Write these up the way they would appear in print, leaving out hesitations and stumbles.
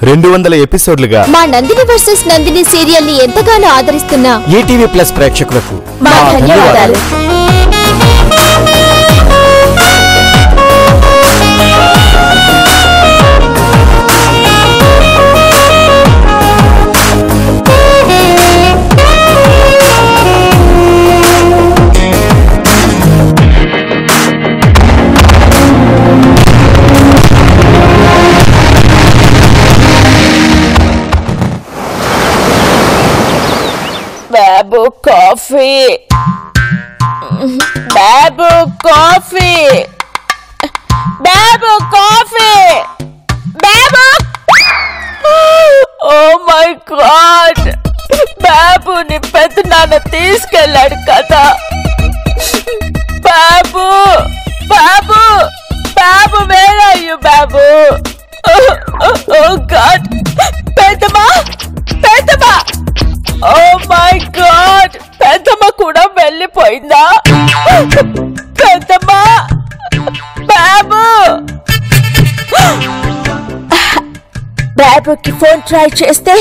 200 ఎపిసోడ్లుగా మా Nandini versus Nandini serial ని ఎంతగానో ఆదరిస్తున్న ఈటీవీ ప్లస్ ప్రేక్షకులకు మా ధన్యవాదాలు. Babu coffee. Babu coffee. Babu coffee. Babu. Oh my God. Babu ni పెద్దనాన్న తీసుకెళ్ళాడు కదా. Babu. Babu. Babu, where are you, Babu? Oh God. పెద్దమ్మా. పెద్దమ్మా. Oh my God! పెద్దమ్మ కూడా వెళ్ళిపోయిందా? పెద్దమ్మ! బాబు! బాబుకి ఫోన్ ట్రై చేస్తే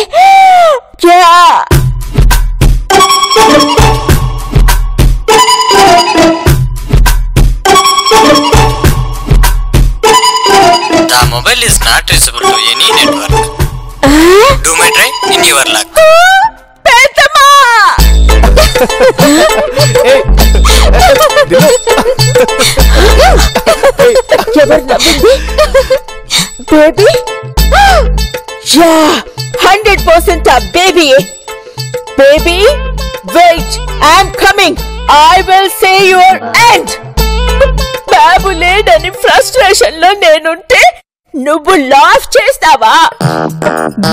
The mobile is not reachable to any network. Do my try in your luck. ఎవరు నవ్వింది? Baby? Yeah 100% a baby. Baby, wait, I'm coming. I will say your end. Babu లేడని frustration లో నేనుంటే నువ్వు లాఫ్ చేస్తావా?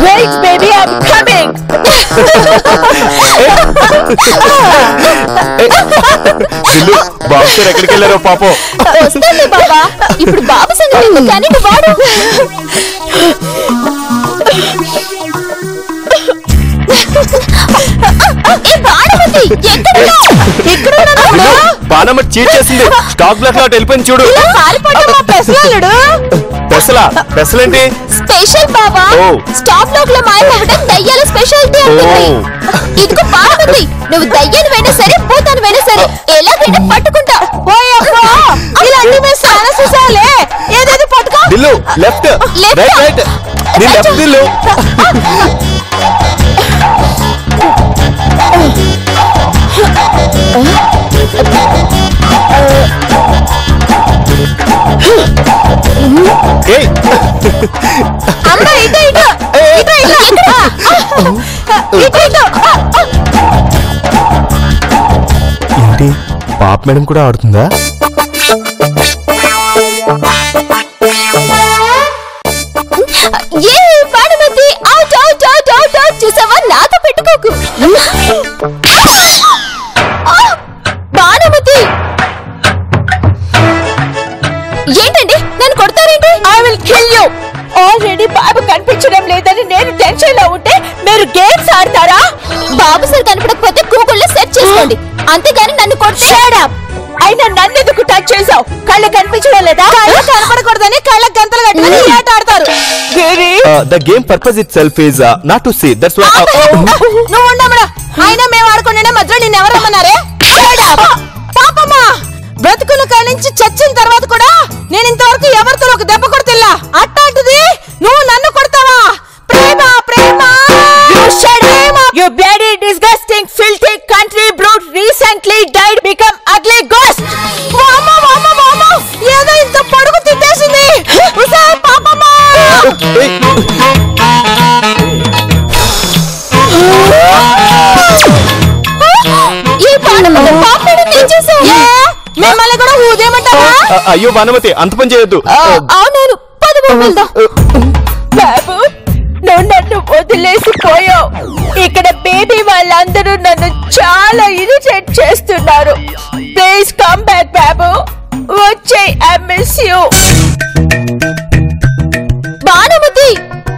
Wait baby, I am coming. Babu sir ఎక్కడికి వెళ్ళారో పాపం. వస్తుంది బాబా. ఇప్పుడు బాబు సంగతి కానీ వాడు బాణమ్మ చీట్ చేసింది. స్టాక్ బ్లాక్ లో వెళ్ళిపోయింది చూడు. పెసలేంటి? స్పెషల్ బాబా. స్టాక్ బ్లాక్ లో మాయమవడం దయ్యాల స్పెషాలిటీ అంటుంది. ఇదిగో బాగుంది. నువ్వు దయ్యాన్ని అయినా సరే భూతాన్ని అయినా సరే ఎలాగైనా పట్టుకుంటా. ఇలాంటి మేము చాలా చూసాలే. ఏదేది పట్టుకో. దిల్లు లెఫ్ట్ రైట్ రైట్. నీ లెఫ్ట్ దిల్లు. ఏంటి పాప మేడం కూడా ఆడుతుందా? ఏ Banamathi out out out out out. చూసావా, నాతో పెట్టుకోకు. బాణమతి ఏంటండి నన్ను కొడతారేంటి? I will kill you. Already బాబు కనిపించడం లేదని నేను టెన్షన్ లో ఉంటే మీరు గేమ్స్ ఆడతారా? బాబు సార్ కనపడకపోతే గూగుల్లో సెర్చ్ చేసుకోండి, అంతేగాని నన్ను కొడితే. అయినా నన్ను ఎందుకు టచ్ చేసావు? కళ్ళు కనిపించడం లేదా? కళ్ళు కనపడకూడదని కళ్ళకి గంతలు కట్టుకుని ఆట ఆడతారు. The game purpose itself is not to see. That's why. నువ్వు ఉండమడా. అయినా మేము ఆడుకునే మధ్యలో నిన్ను ఎవరు రమ్మన్నారే? పాపమ్మా, బ్రతుకుల కానించి చచ్చిన తర్వాత కూడా నేను ఇంతవరకు ఎవరితో ఒక దెబ్బ కొడతిల్లా. అట్లాంటిది నువ్వు నన్ను కొడతావా? ప్రేమ ప్రేమ. You bloody disgusting filthy country brute recently died become ugly ghost. వామ్మో వామ్మో వామ్మో, ఏదో ఇంత పొడుగు తిట్టేసింది. ఉసా పాపమ్మా. ఈ బాణమతి పాపని తెచ్చేసావు. మిమ్మల్ని కూడా ఊదేమంటావా? అయ్యో బాణమతి, అంత పని చేయొద్దు. అవునవును, పద వెళ్దాం. బాబు, నువ్వు నన్ను వదిలేసిపోయావు. ఇక్కడ బేబీ వాళ్ళందరూ నన్ను చాలా ఇరిటేట్ చేస్తున్నారు. ప్లీజ్ కమ్ బ్యాక్ బాబు. వచ్చేయ్, ఐ మిస్ యూ. బాణమతి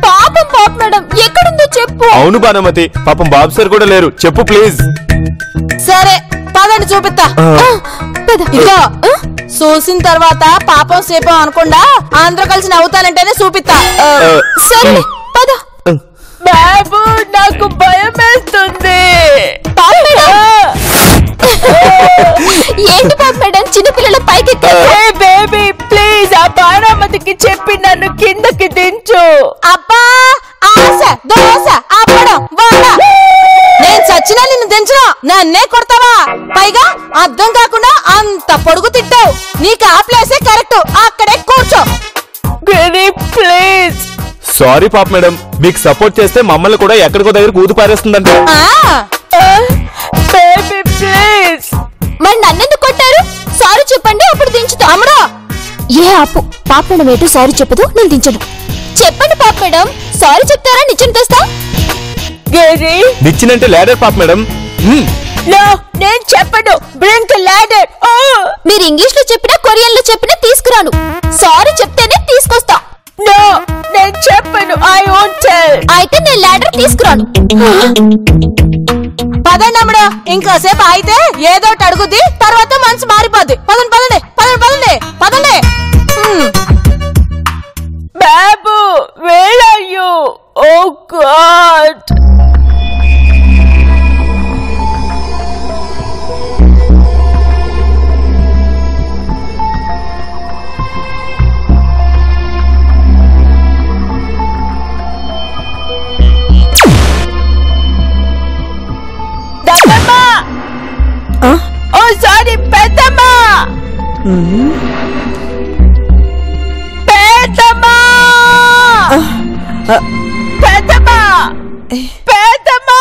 పాపం పాప మేడం ఎక్కడుందో చెప్పు. అవును బాణమతి, పాపం బాబు సార్ కూడా లేరు. చెప్పు ప్లీజ్. సరే పదండి చూపిస్తా. ఇదిగో చూసిన తర్వాత పాపం సేపం అనకుండా అందరూ కలిసి నవ్వుతానంటేనే చూపిస్తా. సరే పద. బాబు నాకు భయం వేస్తుంది. ఏంటి పాప మేడం చిన్నపిల్లల పైకి బేబీ ప్లీజ్ ఆ బాణామతికి చెప్పి నన్ను కిందకి దించు. అబ్బా ఆశ దోశ అప్పడం వడ నేను చచ్చినా నిన్ను దించను. నన్నే కొడతావా? పైగా అర్థం కాకుండా అంత పొడుగు తిట్టావు. నీకు ఆ ప్లేసే కరెక్ట్. అక్కడే కూర్చో. ప్లీజ్. సారీ పాప మేడం, మీకు సపోర్ట్ చేస్తే మమ్మల్ని కూడా ఎక్కడికో దగ్గర కూతు పారేస్తుందంట. Baby please. మరి నన్నెందుకు కొట్టారు? సారీ చెప్పండి అప్పుడు దించుతా. అమ్మడా ఏ ఆపు. పాప మేడం ఏటో సారీ చెప్పదు, నేను దించను. చెప్పండి పాప మేడం, సారీ చెప్తారా నిచ్చెన తెస్తా. నిచ్చినంటే లాడర్ పాప మేడం. నేను చెప్పను. Bring ladder. మీరు ఇంగ్లీష్ లో చెప్పినా కొరియన్ లో చెప్పినా తీసుకురాను. సారీ చెప్తేనే తీసుకొస్తా. నో నేను చెప్పను. I won't tell. అయితే నేను లాడర్ తీసుకురాను. పదండి అమ్మడా, ఇంకోసేపు అయితే ఏదోటి అడుగుద్ది, తర్వాత మనసు మారిపోద్ది. పదండి పదండి పదండి పదండి పదండి. బాబు where are you? Oh God. Oh, sorry, Peddamma! Peddamma! Peddamma! Peddamma!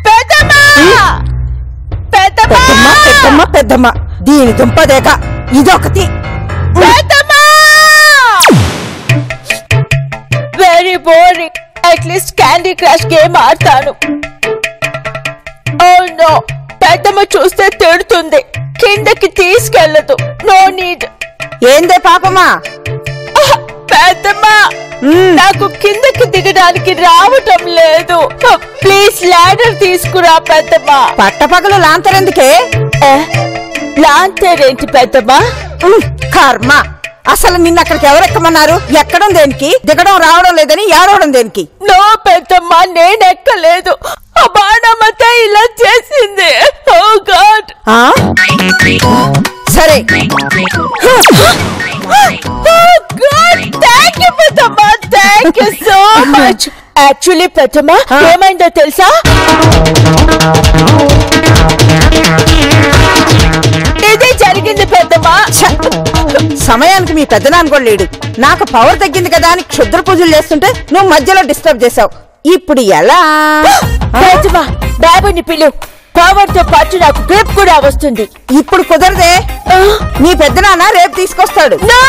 Peddamma! Peddamma! పెద్దమ్మ దీని దుంపదేక ఇదొకటి. Peddamma! Very boring. At least candy crush game ఆడతాను. ఓ నో, పెద్దమ్మ చూస్తే తిడుతుంది, కిందకి తీసుకెళ్ళదు. No need. ఏందే పాపమా? పెద్దమ్మ నాకు కిందకి దిగడానికి రావటం లేదు. ప్లీజ్ లాడర్ తీసుకురా పెద్దమ్మ. పట్టపగలు లాంతరెందుకే? లాంతర్ ఏంటి పెద్దమ్మ? కర్మ. అసలు నిన్న అక్కడికి ఎవరెక్కమన్నారు? ఎక్కడం దేనికి? దిగడం రావడం లేదని ఏడవడం దేనికి? నో పెద్దమ్మ, నేనెక్కలేదు. ఆ బాణమత ఇలా చేసింది. ఓ గాడ్. సరే. థ్యాంక్ యూ పెద్దమ్మ, thank you so much. Actually పెద్దమ్మ ఏమైందో తెలుసా? ఇదే జరిగింది పెద్దమ్మ. సమయానికి మీ పెద్దనాన్న కూడా లేడు. నాకు పవర్ తగ్గింది కదా అని క్షుద్ర పూజలు చేస్తుంటే నువ్వు మధ్యలో డిస్టర్బ్ చేసావు. ఇప్పుడు ఎలా? పెద్దమ్మ బాబుని పిలు. పవర్ తో పాటు నాకు గ్రిప్ కూడా వస్తుంది. ఇప్పుడు కుదరదే. నీ పెద్దనాన్న రేపు తీసుకొస్తాడు. No,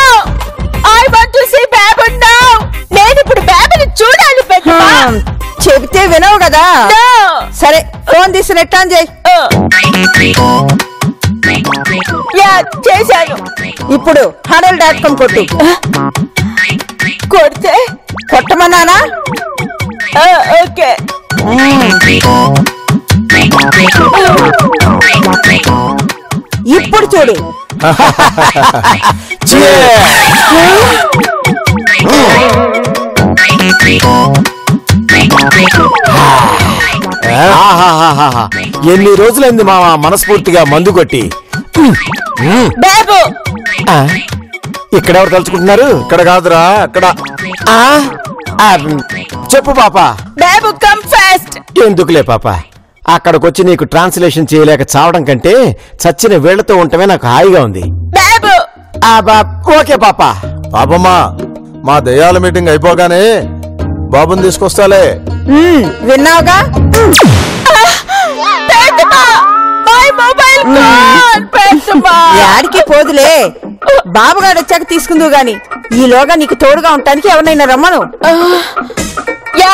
I want to see Babu now. నేను ఇప్పుడు బాబుని చూడాలి పెద్దమ్మ. చెబితే వినవు కదా. సరే, ఫోన్ తీసి నెట్ ఆన్ చేయి. చేశాను. ఇప్పుడు HUDL.com కొట్టు. కొడితే కొట్టమన్నానా? ఓకే. ఇప్పుడు చూడు. ఎన్ని రోజులైంది మా మనస్ఫూర్తిగా మందు కొట్టి. బాబు ఇక్కడెవరు తలుచుకుంటున్నారు? ఇక్కడ కాదురా, అక్కడ. చెప్పు పాప. బాబు కమ్ ఫాస్ట్. ఎందుకులే పాప, అక్కడికొచ్చి నీకు ట్రాన్స్లేషన్ చేయలేక చావడం కంటే చచ్చిన వేళ్లతో ఉండటమే నాకు హాయిగా ఉంది. బాబు ఓకే పాప. పాపమ్మా, మా దయ్యాల మీటింగ్ అయిపోగానే బాబుని తీసుకొస్తాలే. విన్నావుగా? యాడికి పోదులే, బాబుగాడు వచ్చాక తీసుకుందువు గాని ఈలోగా నీకు తోడుగా ఉండటానికి ఎవరినైనా రమ్మను. యా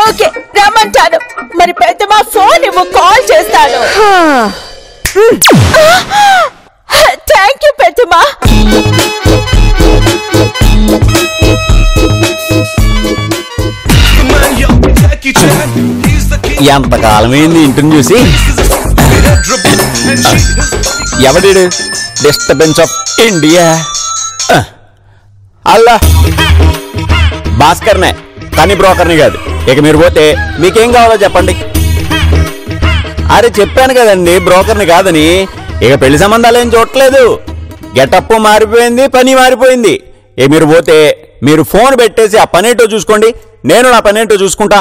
ఓకే, రమ్మంటాను. మరి పెద్దమ్మ ఫోన్ ఇవ్వు, కాల్ చేస్తాను. థ్యాంక్ యూ పెద్దమ్మ. ఎంతకాలమైంది ఇంటిని చూసి. ఎవడీడు? Disturbance of India. అల్లా భాస్కర్నే కానీ బ్రోకర్ని కాదు. ఇక మీరు పోతే మీకేం కావాలో చెప్పండి. అరే చెప్పాను కదండి బ్రోకర్ని కాదని. ఇక పెళ్లి సంబంధాలు ఏం చూడట్లేదు. గెటప్ మారిపోయింది, పని మారిపోయింది. ఇక మీరు పోతే మీరు ఫోన్ పెట్టేసి ఆ పనేటో చూసుకోండి, నేను నా పనేటో చూసుకుంటా.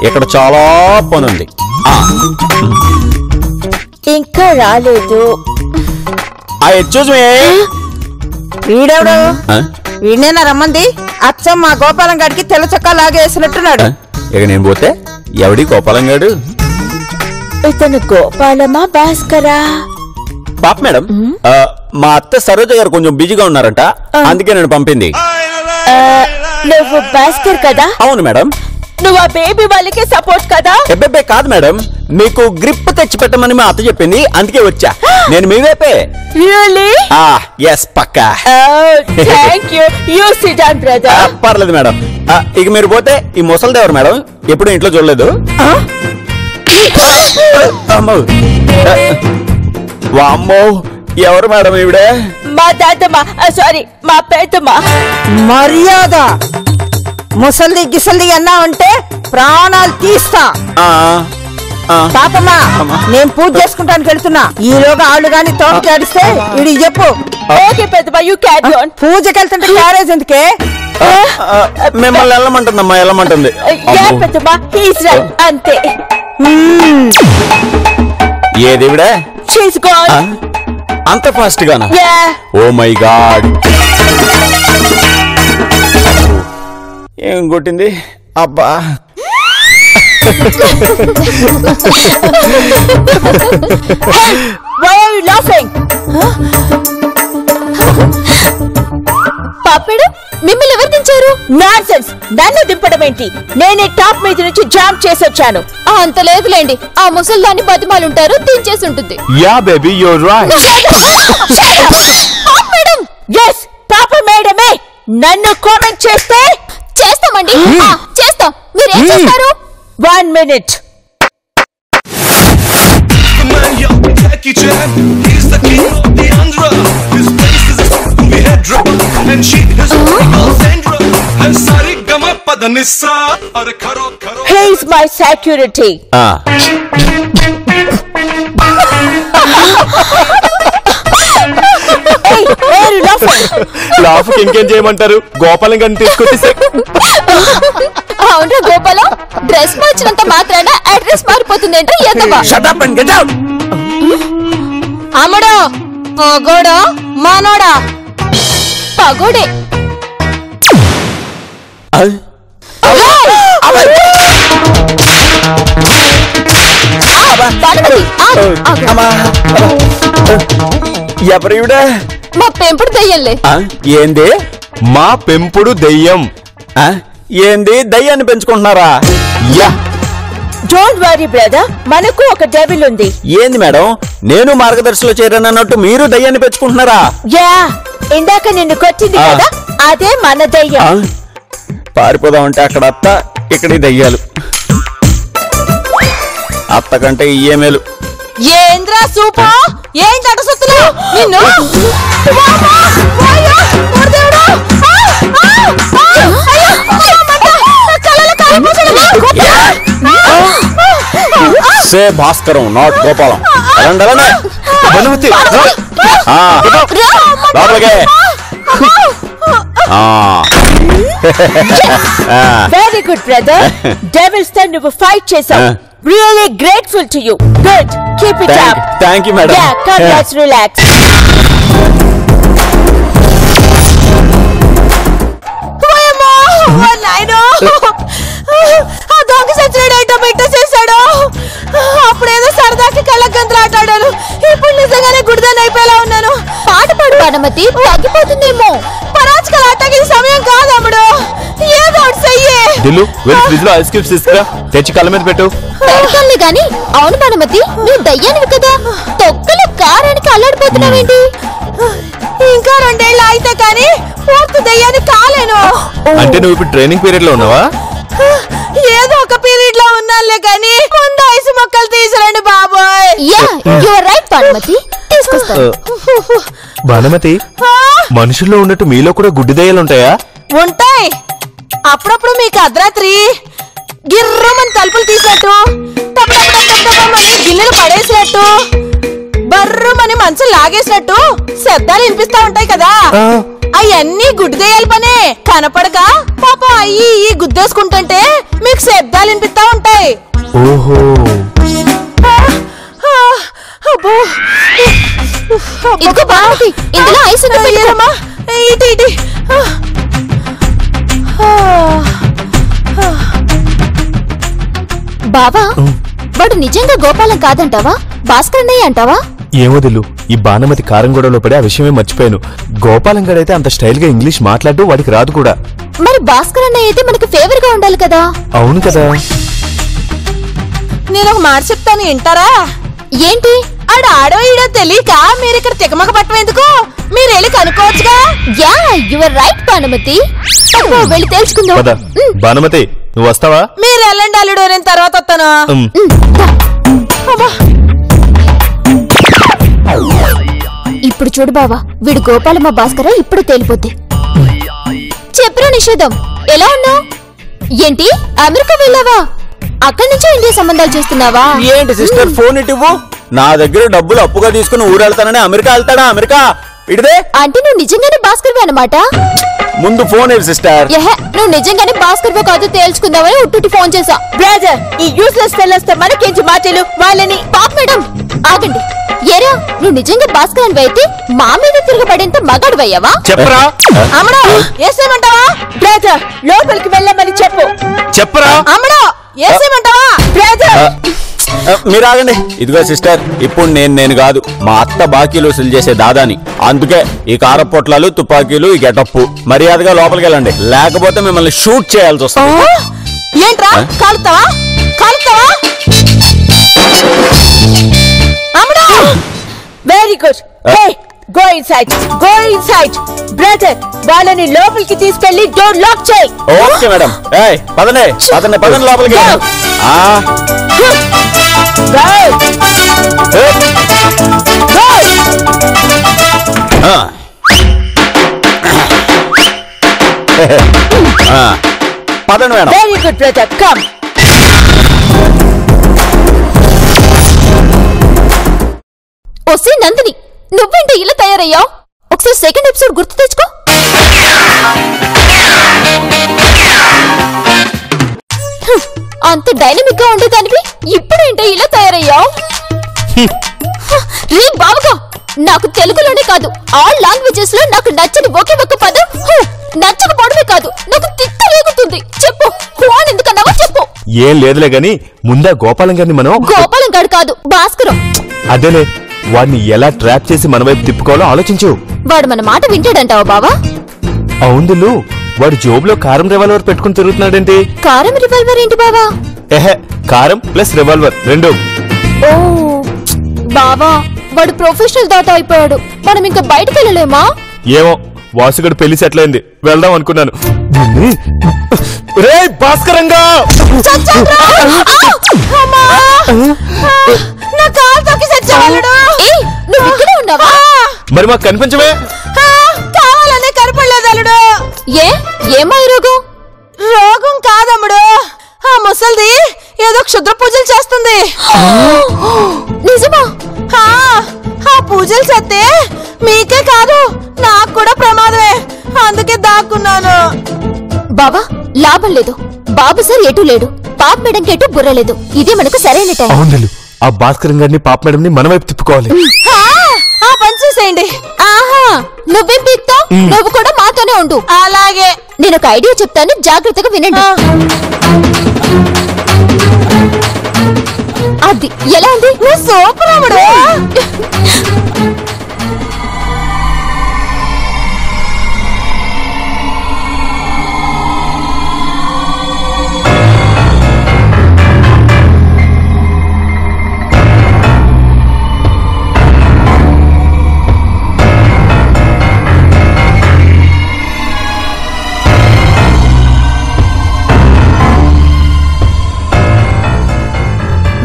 ఇక్కడ చాలా పని ఉంది. ఇంకా రాలేదు. Excuse me. వీడెవడు? వీడేనా రమ్మంది? అచ్చం మా గోపాలం గారికి తెల్ల చొక్కా లాగేసినట్టున్నాడు. ఇక నేను పోతే ఎవడి గోపాలం గాడు? ఇతను గోపాలమా భాస్కరా? పాప మేడం, మా అత్త సరోజ గారు కొంచెం బిజీగా ఉన్నారంట, అందుకే నేను పంపింది. నువ్వు భాస్కర్ కదా? అవును మేడం. నువ్వు ఆ బేబీ వాళ్ళకి సపోర్ట్ కదా? ఎబ్బెబ్బే కాదు మేడం, మీకు గ్రిప్ తెచ్చి పెట్టమని మా అత్త చెప్పింది, అందుకే వచ్చా. నేను మీ వైపే. రియల్లీ? ఎస్ పక్కా. Thank you. You sit down brother. పర్లేదు మేడం. ఇక మీరు పోతే ఈ ముసలి దేవరు మేడం ఎప్పుడు ఇంట్లో చూడలేదు. వామ్మో, ఎవరు మేడం ఈవిడే? మా తాతమ్మ, సారీ మా పెద్దమ్మ. మర్యాద ముసల్ది గిసల్ది అన్నా ఉంటే ప్రాణాలు తీస్తా. పాపమ్మా, నేను పూజ చేసుకుంటానికి వెళ్తున్నా. ఈలోగా ఆళ్ళు గాని తోట జాడిస్తే ఇది చెప్పు. ఓకే పెద్దమ్మ, యూ క్యారీ ఆన్. పూజకి వెళ్తుంటే క్యారేజ్ ఎందుకే? మిమ్మల్ని వెళ్ళమంటుందమ్మా, వెళ్ళమంటుంది. పెద్దమ్మ, హీస్ రైట్, అంతే. ఏదేవిడా? She's gone. అంత ఫాస్ట్ గానా? ఓ మై గాడ్, ఏం కొట్టింది అబ్బా. Why are you laughing? పాపేడు, మిమ్మల్ని ఎవరు దించారు? నాన్సెన్స్. నన్ను దింపడం ఏంటి? నేనే టాప్ మీద నుంచి జాంప్ చేసి వచ్చాను. అంత లేదులేండి, ఆ ముసల్దాన్ని బతిమాలుంటారు, దించేసి ఉంటుంది. Yeah baby, you're right. yes, పాప మేడమే నన్ను కామెంట్ చేస్తే చేస్తామండి. చేస్తాం. మీరేం చేస్తారు? 1 minute. Jackie Chan, he's the king of the Andhra. His face is a movie head drop, and she is Sandra. And Sari Gama Padanissa, or Karo Karo. He is my security. Hey, where are you laughing? లాఫ్కి ఇంకేం చేయమంటారు? గోపాలం గారిని తీసుకొచ్చేసి. అవునా Gopalam, dress మార్చినంత మాత్రాన address మారిపోతుంది అంటే ఎదవా? Shut up and get out. అమ్మడో పగోడో మనోడా? పగోడే. ఎవరివిడా? మా పెంపుడు దయ్యంలే. ఏంది? మా పెంపుడు దెయ్యం. ఏంది? దయ్యాన్ని పెంచుకుంటున్నారా? యా, డోంట్ వరీ బ్రదర్, మనకు ఒక డెవిల్ ఉంది. ఏంది మేడం, నేను మార్గదర్శిలో చేరానన్నట్టు మీరు దయ్యాన్ని పెంచుకుంటున్నారా? యా, ఇందాక నిన్ను కొట్టింది కదా, అదే మన దయ్యం. పారిపోదామంటే అక్కడ అత్త, ఇక్కడ దయ్యాలు. అత్త కంటే ఇయ్యే మేలు. ఏంద్రా సూపా? ఏం తటసొత్తులు నిన్ను? Say Bhaskaram, not Gopalam. లోపలికే. వెరీ గుడ్ బ్రదర్, డెవిల్స్ తో నువ్వు ఫైట్ చేసావు. Really grateful to you. Good, keep it up. Thank you madam. Yeah, come let's relax. ఆ దొంగ సచ్చినాడు ఏంటో పెట్టేసేసాడు. అప్పుడేదో సరదాకి కళ్ళగంతులు ఆటాడాను, ఇప్పుడు నిజంగానే గుడిదాన్ని అయిపోయేలా ఉన్నాను. పాట పాడు అనుమతి, తగ్గిపోతుందేమో. పరాచకాలు ఆటకి సమయం కాదు అమ్ముడు, ఏదో ఒకటి చెయ్యి. దిల్లు, వెళ్ళి ఫ్రిడ్జ్ లో ఐస్ క్యూబ్స్ తీసుకురా, తెచ్చి కళ్ళ మీద పెట్టు. పెడతానులే గాని, అవును భానుమతి, నువ్వు దయ్యానివి కదా, తొక్కలు కారానికి అల్లాడిపోతున్నావేంటి? ఇంకా 2 ఏళ్ళు అయితే కానీ పూర్తి దయ్యాన్ని కాలేను. అంటే నువ్వు ఇప్పుడు ట్రైనింగ్ పీరియడ్ లో ఉన్నావా? ఏదో ఒక పీరియడ్ లో ఉన్నాలే కానీ ముందు ఐసు మొక్కలు తీసురండి బాబోయ్. Yeah you are right Bhanumathi, తీసుకొస్తాను. భానుమతి, మనుషుల్లో ఉన్నట్టు మీలో కూడా గుడ్డి దయ్యాలుంటాయా? ఉంటాయి. అప్పుడప్పుడు మీకు అర్ధరాత్రి గిర్రమని తలుపులు తీసినట్టు, టపటపటపటపటమని గిన్నెలు పడేసినట్టు, బర్రమని మంచం లాగేసినట్టు శబ్దాలు వినిపిస్తా ఉంటాయి కదా. అవన్నీ గుడ్డిదేయాలి పనే. కనపడక పాపం అయ్యి ఈ గుద్దేసుకుంటుంటే మీకు శబ్దాలు వినిపిస్తా ఉంటాయి. ఓహో, అబ్బో ఇదిగో భానుమతి, ఇందులో ఐస్ ఉంది, పెట్టుకో. ఏరమ్మా, ఇటు ఇటు. బావా, వాడు నిజంగా గోపాలం కాదంటావా, భాస్కర్ అన్నయ్య అంటావా? ఏమోదిల్లు, ఈ భానుమతి కారం గొడవలో పడి ఆ విషయమే మర్చిపోయాను. గోపాలం గడైతే అంత స్టైల్ గా ఇంగ్లీష్ మాట్లాడు వాడికి రాదు కూడా. మరి భాస్కర్ అన్నయ్య అయితే మనకు ఫేవర్ గా ఉండాలి కదా. అవును కదా. నేను ఒక మాట చెప్తాను, వింటారా? ఏంటి? ఆడో ఈడో తెలియక మీరు ఇక్కడ తికమక పట్టం ఎందుకు? మీరు వెళ్ళి కనుక్కోవచ్చుగా. Yeah you are right Bhanumathi, వెళ్ళి తెలుసుకుందాం. పద భానుమతి, నువ్వు వస్తావా? మీరు వెళ్ళండి అల్లుడు, నేను తర్వాత వస్తాను. ఇప్పుడు చూడు బావా, వీడు గోపాలమ్మ భాస్కర ఇప్పుడు తేలిపోద్ది. చెప్పురా నిషేధం, ఎలా ఉన్నావు? ఏంటి అమెరికా వెళ్ళావా? అక్కడి నుంచి ఇండియా సంబంధాలు చేస్తున్నావా? ఏంటి సిస్టర్ ఫోన్ ఇటువ్వు. నా దగ్గర డబ్బులు అప్పుగా తీసుకుని ఊరు వెళ్తానని అమెరికా వెళ్తాడా? అమెరికా ఇడిదే అంటే నువ్వు నిజంగానే భాస్కర్వే అన్నమాట. ముందు ఫోన్ ఇవ్వు సిస్టర్. నువ్వు నిజంగానే భాస్కర్వే కాదు తేల్చుకుందామని ఉట్టుటి ఫోన్ చేసా. బ్రదర్, ఈ యూస్లెస్ ఫెలోస్ తో మనకేంచి మాటలు వాళ్ళని. పాప్ మేడం ఆగండి. ఏరా, నువ్వు నిజంగా భాస్కర్ అని అయితే మా మీద తిరగబడేంత మగాడువయ్యావా? చెప్పరా? అమ్మడో వేసేయమంటావా? బ్రదర్, లోపలికి వెళ్ళమని చెప్పు. చెప్పరా? అమ్మడో వేసేయమంటావా? బ్రదర్, మీరు ఆగండి. ఇదిగో సిస్టర్, ఇప్పుడు నేను కాదు, మా అత్త బాకీలు వసూలు చేసే దాదాని. అందుకే ఈ కారపొట్లాలు, తుపాకీలు, ఈ గెటప్పు. మర్యాదగా లోపలికి వెళ్ళండి, లేకపోతే మిమ్మల్ని షూట్ చేయాల్సి వస్తుంది. ఏంట్రా కాలుతావా? కాలుతావా? అమ్మడో very good. Hey, go inside, go inside. Brother, వాళ్ళని లోపలికి తీసుకెళ్లి డోర్ లాక్ చేయి. Okay madam. ఏయ్ పదండి పదండి పదండి లోపలికి. Go. Go. పదండి madam. Very good, brother. Come. ఒసే నందిని, నువ్వేంటి ఇలా తయారయ్యావు? ఒకసారి సెకండ్ ఎపిసోడ్ గుర్తు తెచ్చుకో. అంత డైనమిక్ గా ఉండేదానివి ఇప్పుడేంటో ఇలా తయారయ్యావు? రే బావగా, నాకు తెలుగులోనే కాదు ఆల్ లాంగ్వేజెస్ లో నాకు నచ్చని ఒకే ఒక్క పదం నచ్చకపోవడమే కాదు, నాకు తిక్క రేగుతుంది. చెప్పు, ఫోన్ ఎందుకన్నావో చెప్పు. ఏం లేదులే గాని ముందా గోపాలం గారిని మనం. గోపాలం గారు కాదు, భాస్కరం. అదేలే, వాడిని ఎలా ట్రాప్ చేసి మన వైపు తిప్పుకోవాలో ఆలోచించు. వాడు మన మాట వింటాడంటావా బావా? అవుందులు, వాడు జోబులో కారం రివాల్వర్ పెట్టుకుని తిరుగుతున్నాడేంటి? కారం రివాల్వర్ ఏంటి బావా? కారం ప్లస్ రివాల్వర్ రెండు. ఓ బావా, వాడు ప్రొఫెషనల్ దాత అయిపోయాడు. మనం ఇంకా బయటకు వెళ్ళలేమా? ఏమో, వాసుగడు పెళ్లి సెటిల్ అయింది, వెళ్దాం అనుకున్నాను. రే భాస్కరంగా, నా కాలు తొక్కి చచ్చాడు. నువ్వు ఇక్కడే ఉన్నావా? మరి మాకు కనిపించవే? కావాలనే కనపడలేదు అల్లుడు. ఏమా ఈ రోగం? రోగం కాదమ్ముడు, ఆ ముసల్ది ఏదో క్షుద్ర పూజలు చేస్తుంది. నిజమా? ఆ పూజలు చేస్తే మీకే కాదు నాకు కూడా ప్రమాదమే, అందుకే దాక్కున్నాను. బావా, లాభం లేదు. బాబు సార్ ఎటు లేడు, పాప మేడం ఎటు బుర్ర లేదు. ఇదే మనకు సరైన టైం. అవును, ఆ భాస్కరం గారిని పాప మేడం ని మన వైపు తిప్పుకోవాలి. ఆ పని చేసేయండి. ఆహా, నువ్వేం పీక్తావు? నువ్వు కూడా మాతోనే ఉండు. అలాగే. నేను ఒక ఐడియా చెప్తాను, జాగ్రత్తగా వినండి. అది ఎలా ఉంది? సూపర్ అమ్ముడు.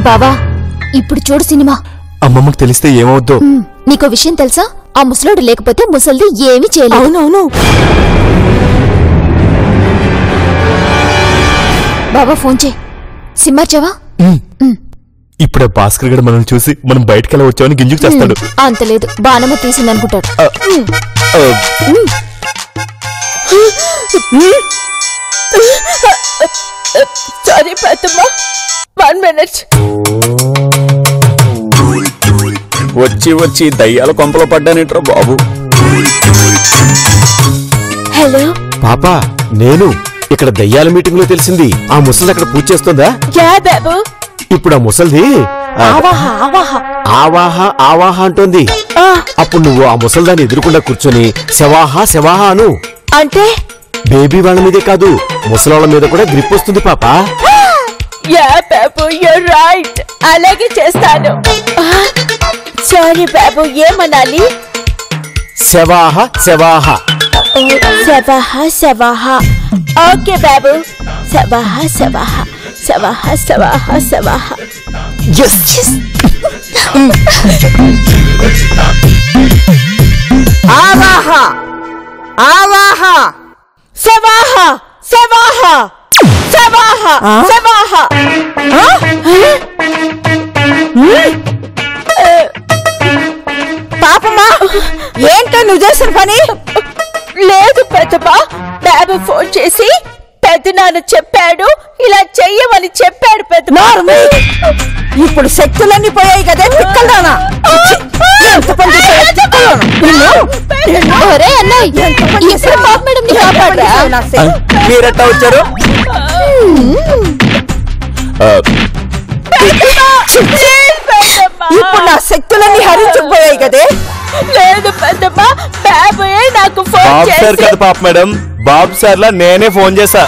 బావా ఇప్పుడు చూడు సినిమా. అమ్మమ్మకు తెలిస్తే ఏమవుద్దో. నీకో విషయం తెలుసా? ఆ ముసలోడు లేకపోతే ముసల్ది ఏమీ చేయలేదు. అవునవును. బాబా ఫోన్ చేయి. సిమ్మార్చావా? ఇప్పుడే భాస్కర్ గడు మనల్ని చూసి మనం బయటకెళ్ళ వచ్చామని గింజుకు చేస్తాడు. అంత లేదు, బాణమ్మ తీసిందనుకుంటాడు. సారీ పెద్దమ్మ, 1 minute. వచ్చి వచ్చి దయ్యాల కొంపలో పడ్డానేట్రా బాబు. హలో పాపా, నేను ఇక్కడ దయ్యాల మీటింగ్ లో తెలిసింది ఆ ముసలి అక్కడ పూజ చేస్తుందా? యా బాబు. ఇప్పుడు ఆ ముసలిది ఆవాహ ఆవాహ ఆవాహ ఆవాహ అంటోంది. అప్పుడు నువ్వు ఆ ముసల్దాన్ని ఎదురుకుండా కూర్చొని శవాహ శవాహ అను. అంటే బేబీ వాళ్ళ మీదే కాదు, ముసలాళ్ళ మీద కూడా గ్రిప్ వస్తుంది పాపా. Yeah Babu, you're right. అలాగే చేస్తాను. సారీ బాబు, ఏమనాలి? శవాహ శవాహ. సవాహ సవాహ. ఓకే బాబు. సవాహ సవాహ సవాహ సవాహ సవాహ. ఆవాహ ఆవాహ సవాహ సవాహ సవాహ సవాహ. పాపమ్మా, ఏంటో నువ్వు చేసిన పని? లేదు పెద్దమ్మ, బాబు ఫోన్ చేసి పెద్దనాన్న చెప్పాడు, ఇలా చెయ్యమని చెప్పాడు పెద్దమ్మ. ఇప్పుడు శక్తులన్నీ పోయాయి కదే పిక్కల్దానా. ఒరే అన్నయ్య, ఇప్పుడు పాప మేడంని కాపాడరా? మీరెట్టా వచ్చారు? ఇప్పుడు నా శక్తులన్నీ హరించుకుపోయాయి కదే. లేదు పెద్దమ్మ, బాబుయే నాకు ఫోన్ బాబు సార్ చేసి కదా పాప మేడం, బాబు సార్లా నేనే ఫోన్ చేశా.